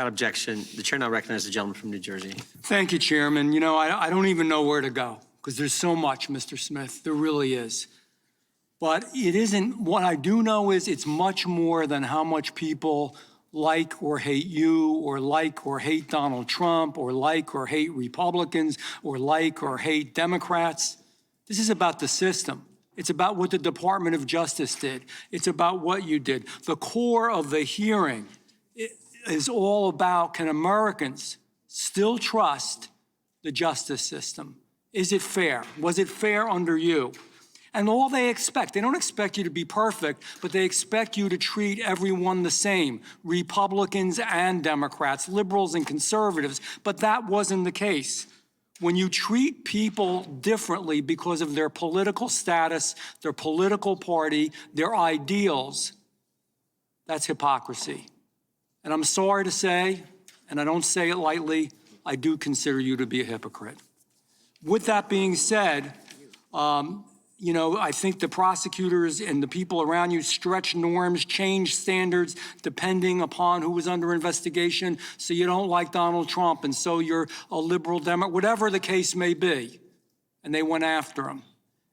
Without objection, the chair now recognizes the gentleman from New Jersey. Thank you, Chairman. You know, I don't even know where to go because there's so much, Mr. Smith. There really is. But it isn't, what I do know is it's much more than how much people like or hate you, or like or hate Donald Trump, or like or hate Republicans, or like or hate Democrats. This is about the system. It's about what the Department of Justice did. It's about what you did. The core of the hearing is all about, can Americans still trust the justice system? Is it fair? Was it fair under you? And all they expect, they don't expect you to be perfect, but they expect you to treat everyone the same, Republicans and Democrats, liberals and conservatives, but that wasn't the case. When you treat people differently because of their political status, their political party, their ideals, that's hypocrisy. And I'm sorry to say, and I don't say it lightly, I do consider you to be a hypocrite. With that being said, you know, I think the prosecutors and the people around you stretch norms, change standards depending upon who was under investigation. So you don't like Donald Trump, and so you're a liberal Democrat, whatever the case may be. And they went after him.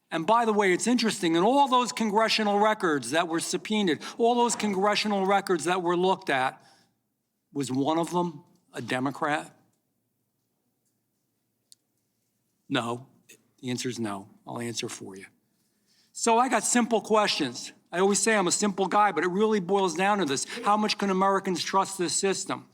And by the way, it's interesting, in all those congressional records that were subpoenaed, all those congressional records that were looked at, was one of them a Democrat? No. The answer is no. I'll answer for you. So I got simple questions. I always say I'm a simple guy, but it really boils down to this. How much can Americans trust this system?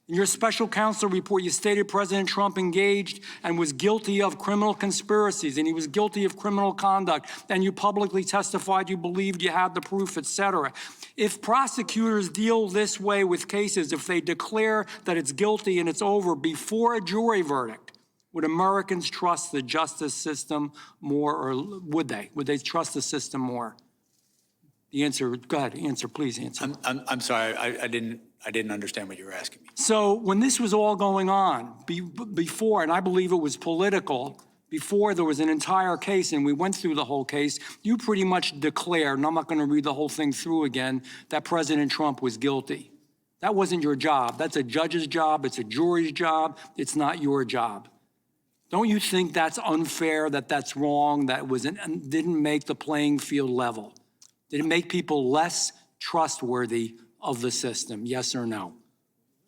In your special counsel report, you stated President Trump engaged and was guilty of criminal conspiracies, and he was guilty of criminal conduct, and you publicly testified you believed you had the proof, etc. If prosecutors deal this way with cases, if they declare that it's guilty and it's over before a jury verdict, would Americans trust the justice system more, or would they? Would they trust the system more? The answer, go ahead, answer, please answer. I'm sorry, I didn't understand what you were asking me. So when this was all going on, before, and I believe it was political, before there was an entire case and we went through the whole case, you pretty much declared, and I'm not going to read the whole thing through again, that President Trump was guilty. That wasn't your job. That's a judge's job. It's a jury's job. It's not your job. Don't you think that's unfair, that that's wrong, that didn't make the playing field level? Did it make people less trustworthy of the system, yes or no?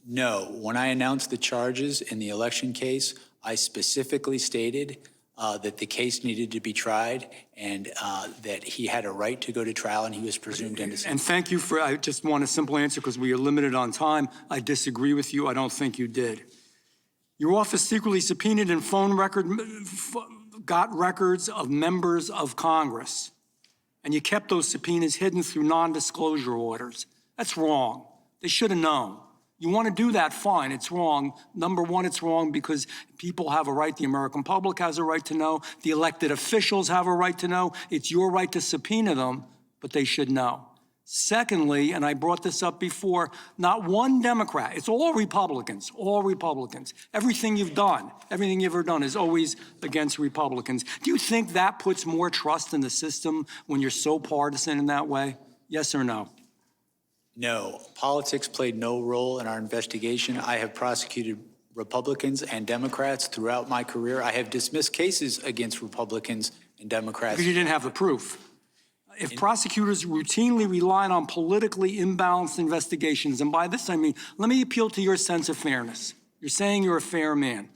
No. When I announced the charges in the election case, I specifically stated that the case needed to be tried and that he had a right to go to trial and he was presumed innocent. And thank you for, I just want a simple answer because we are limited on time. I disagree with you. I don't think you did. Your office secretly subpoenaed and got records of members of Congress, and you kept those subpoenas hidden through non-disclosure orders. That's wrong. They should have known. You want to do that, fine, it's wrong. Number one, it's wrong because people have a right, the American public has a right to know, the elected officials have a right to know. It's your right to subpoena them, but they should know. Secondly, and I brought this up before, not one Democrat, it's all Republicans, all Republicans. Everything you've done, everything you've ever done is always against Republicans. Do you think that puts more trust in the system when you're so partisan in that way? Yes or no? No. Politics played no role in our investigation. I have prosecuted Republicans and Democrats throughout my career. I have dismissed cases against Republicans and Democrats. Because you didn't have the proof. If prosecutors routinely relied on politically imbalanced investigations, and by this I mean, let me appeal to your sense of fairness. You're saying you're a fair man.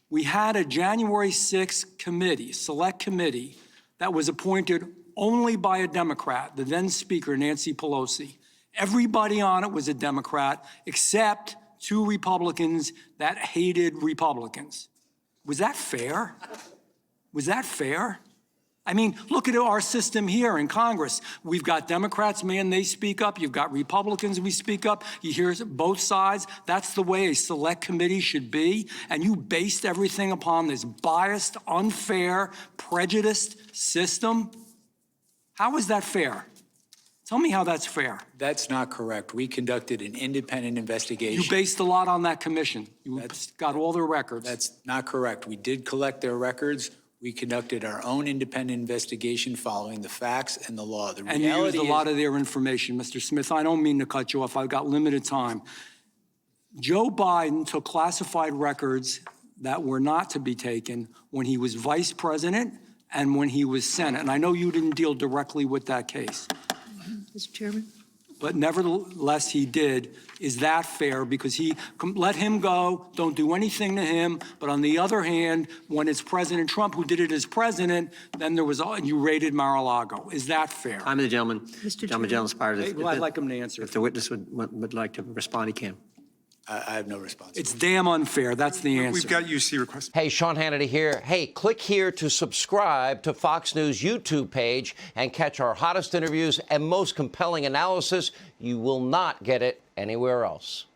We had a January 6th committee, select committee, that was appointed only by a Democrat, the then Speaker, Nancy Pelosi. Everybody on it was a Democrat, except 2 Republicans that hated Republicans. Was that fair? Was that fair? I mean, look at our system here in Congress. We've got Democrats, man, they speak up. You've got Republicans, we speak up. You hear both sides. That's the way a select committee should be. And you based everything upon this biased, unfair, prejudiced system. How is that fair? Tell me how that's fair. That's not correct. We conducted an independent investigation. You based a lot on that commission. You got all their records. That's not correct. We did collect their records. We conducted our own independent investigation following the facts and the law. The and you used a lot of their information, Mr. Smith. I don't mean to cut you off. I've got limited time. Joe Biden took classified records that were not to be taken when he was vice president and when he was Senate. And I know you didn't deal directly with that case, Mr. Chairman? but nevertheless he did. Is that fair? Because he let him go, don't do anything to him. But on the other hand, when it's President Trump who did it as president, then there was, you raided Mar-a-Lago. Is that fair? Time of the gentleman. Mr. Gentleman's part of Well, I'd like him to answer. If the witness would like to respond, he can. I have no response. It's damn unfair. That's the answer. We've got UC requests. Hey, Sean Hannity here. Hey, click here to subscribe to Fox News YouTube page and catch our hottest interviews and most compelling analysis. You will not get it anywhere else.